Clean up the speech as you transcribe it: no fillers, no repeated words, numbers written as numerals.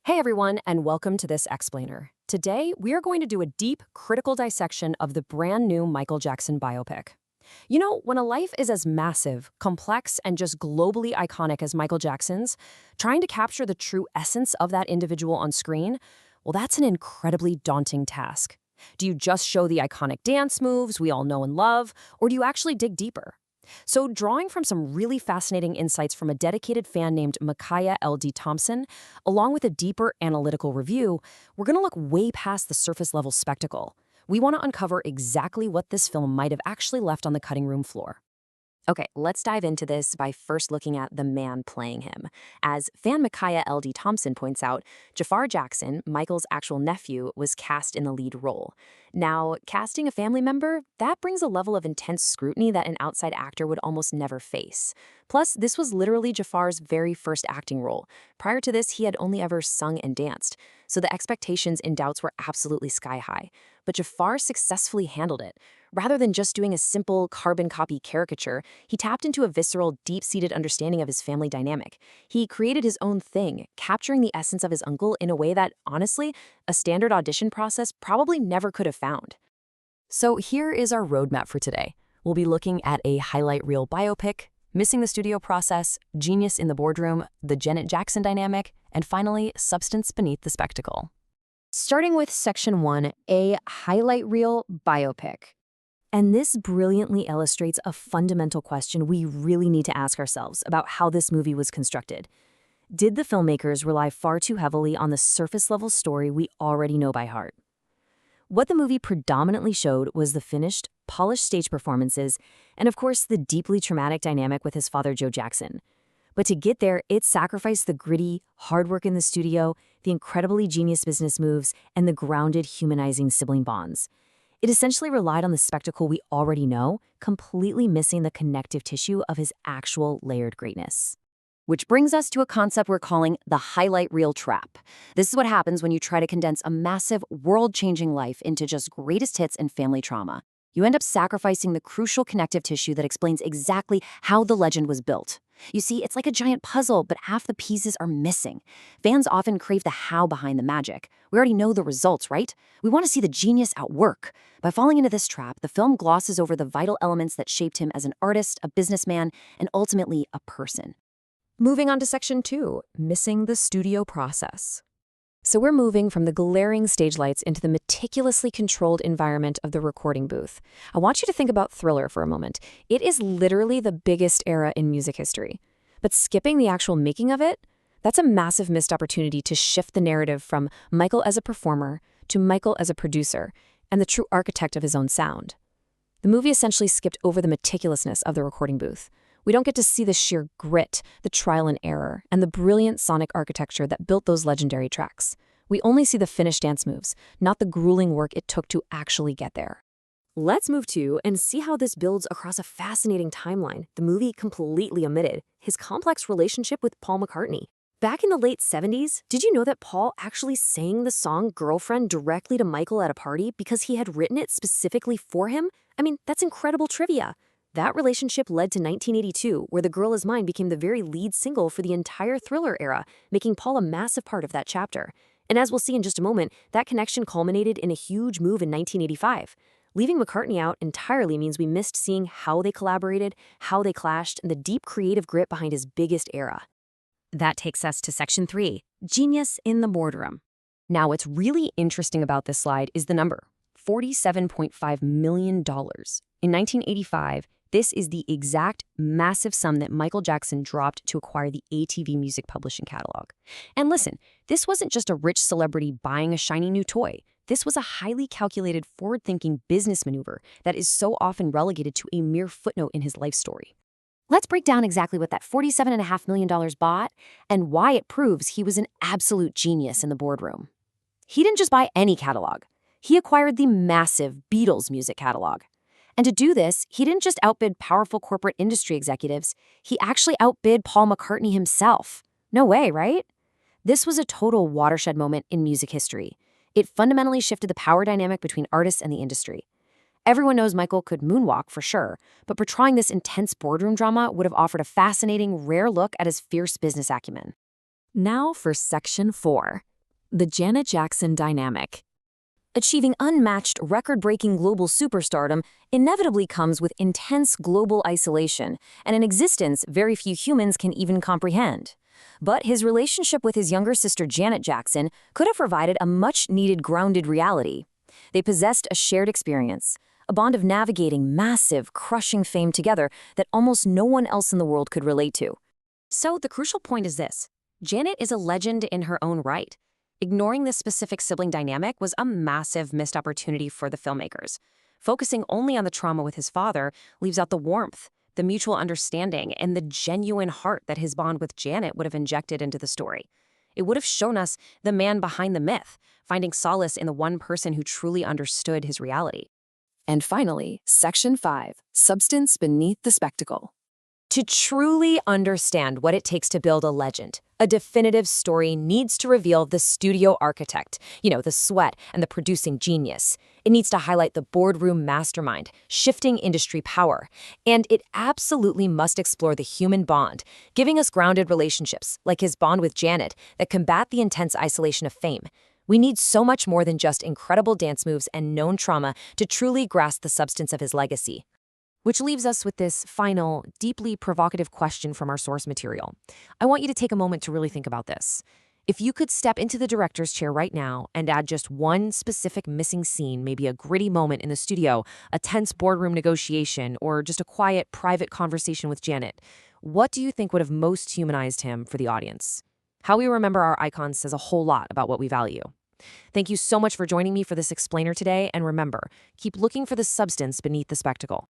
Hey everyone, and welcome to this explainer. Today, we are going to do a deep, critical dissection of the brand new Michael Jackson biopic. You know, when a life is as massive, complex, and just globally iconic as Michael Jackson's, trying to capture the true essence of that individual on screen, well, that's an incredibly daunting task. Do you just show the iconic dance moves we all know and love, or do you actually dig deeper? So, drawing from some really fascinating insights from a dedicated fan named Micaiah L.D. Thompson, along with a deeper analytical review, we're going to look way past the surface level spectacle. We want to uncover exactly what this film might have actually left on the cutting room floor. Okay, let's dive into this by first looking at the man playing him. As fan Micaiah L.D. Thompson points out, Jafar Jackson, Michael's actual nephew, was cast in the lead role. Now, casting a family member, that brings a level of intense scrutiny that an outside actor would almost never face. Plus, this was literally Jafar's very first acting role. Prior to this, he had only ever sung and danced, so the expectations and doubts were absolutely sky high. But Jafar successfully handled it. Rather than just doing a simple carbon copy caricature, he tapped into a visceral, deep-seated understanding of his family dynamic. He created his own thing, capturing the essence of his uncle in a way that, honestly, a standard audition process probably never could have found. So here is our roadmap for today. We'll be looking at a highlight reel biopic, missing the studio process, genius in the boardroom, the Janet Jackson dynamic, and finally, substance beneath the spectacle. Starting with Section 1, a highlight reel biopic. And this brilliantly illustrates a fundamental question we really need to ask ourselves about how this movie was constructed. Did the filmmakers rely far too heavily on the surface-level story we already know by heart? What the movie predominantly showed was the finished, polished stage performances, and of course the deeply traumatic dynamic with his father Joe Jackson. But to get there, it sacrificed the gritty, hard work in the studio, the incredibly genius business moves, and the grounded, humanizing sibling bonds. It essentially relied on the spectacle we already know, completely missing the connective tissue of his actual layered greatness. Which brings us to a concept we're calling the highlight reel trap. This is what happens when you try to condense a massive, world-changing life into just greatest hits and family trauma. You end up sacrificing the crucial connective tissue that explains exactly how the legend was built. You see, it's like a giant puzzle, but half the pieces are missing. Fans often crave the how behind the magic. We already know the results, right? We want to see the genius at work. By falling into this trap, the film glosses over the vital elements that shaped him as an artist, a businessman, and ultimately a person. Moving on to Section 2, missing the studio process. So we're moving from the glaring stage lights into the meticulously controlled environment of the recording booth. I want you to think about Thriller for a moment. It is literally the biggest era in music history. But skipping the actual making of it, that's a massive missed opportunity to shift the narrative from Michael as a performer to Michael as a producer and the true architect of his own sound. The movie essentially skipped over the meticulousness of the recording booth. We don't get to see the sheer grit, the trial and error, and the brilliant sonic architecture that built those legendary tracks. We only see the finished dance moves, not the grueling work it took to actually get there. Let's move to and see how this builds across a fascinating timeline the movie completely omitted, his complex relationship with Paul McCartney. Back in the late 70s, did you know that Paul actually sang the song Girlfriend directly to Michael at a party because he had written it specifically for him? I mean, that's incredible trivia. That relationship led to 1982, where The Girl Is Mine became the very lead single for the entire Thriller era, making Paul a massive part of that chapter. And as we'll see in just a moment, that connection culminated in a huge move in 1985. Leaving McCartney out entirely means we missed seeing how they collaborated, how they clashed, and the deep creative grit behind his biggest era. That takes us to Section 3, Genius in the Boardroom. Now, what's really interesting about this slide is the number, $47.5 million. In 1985, this is the exact massive sum that Michael Jackson dropped to acquire the ATV Music Publishing catalog. And listen, this wasn't just a rich celebrity buying a shiny new toy. This was a highly calculated, forward-thinking business maneuver that is so often relegated to a mere footnote in his life story. Let's break down exactly what that $47.5 million bought and why it proves he was an absolute genius in the boardroom. He didn't just buy any catalog. He acquired the massive Beatles music catalog. And to do this, he didn't just outbid powerful corporate industry executives, he actually outbid Paul McCartney himself. No way, right? This was a total watershed moment in music history. It fundamentally shifted the power dynamic between artists and the industry. Everyone knows Michael could moonwalk for sure, but portraying this intense boardroom drama would have offered a fascinating, rare look at his fierce business acumen. Now for Section 4, The Janet Jackson dynamic. Achieving unmatched, record-breaking global superstardom inevitably comes with intense global isolation and an existence very few humans can even comprehend. But his relationship with his younger sister Janet Jackson could have provided a much-needed grounded reality. They possessed a shared experience, a bond of navigating massive, crushing fame together that almost no one else in the world could relate to. So the crucial point is this: Janet is a legend in her own right. Ignoring this specific sibling dynamic was a massive missed opportunity for the filmmakers. Focusing only on the trauma with his father leaves out the warmth, the mutual understanding, and the genuine heart that his bond with Janet would have injected into the story. It would have shown us the man behind the myth, finding solace in the one person who truly understood his reality. And finally, Section 5, Substance Beneath the Spectacle. To truly understand what it takes to build a legend, a definitive story needs to reveal the studio architect, the sweat and the producing genius. It needs to highlight the boardroom mastermind, shifting industry power. And it absolutely must explore the human bond, giving us grounded relationships, like his bond with Janet, that combat the intense isolation of fame. We need so much more than just incredible dance moves and known trauma to truly grasp the substance of his legacy. Which leaves us with this final, deeply provocative question from our source material. I want you to take a moment to really think about this. If you could step into the director's chair right now and add just one specific missing scene, maybe a gritty moment in the studio, a tense boardroom negotiation, or just a quiet, private conversation with Janet, what do you think would have most humanized him for the audience? How we remember our icons says a whole lot about what we value. Thank you so much for joining me for this explainer today, and remember, keep looking for the substance beneath the spectacle.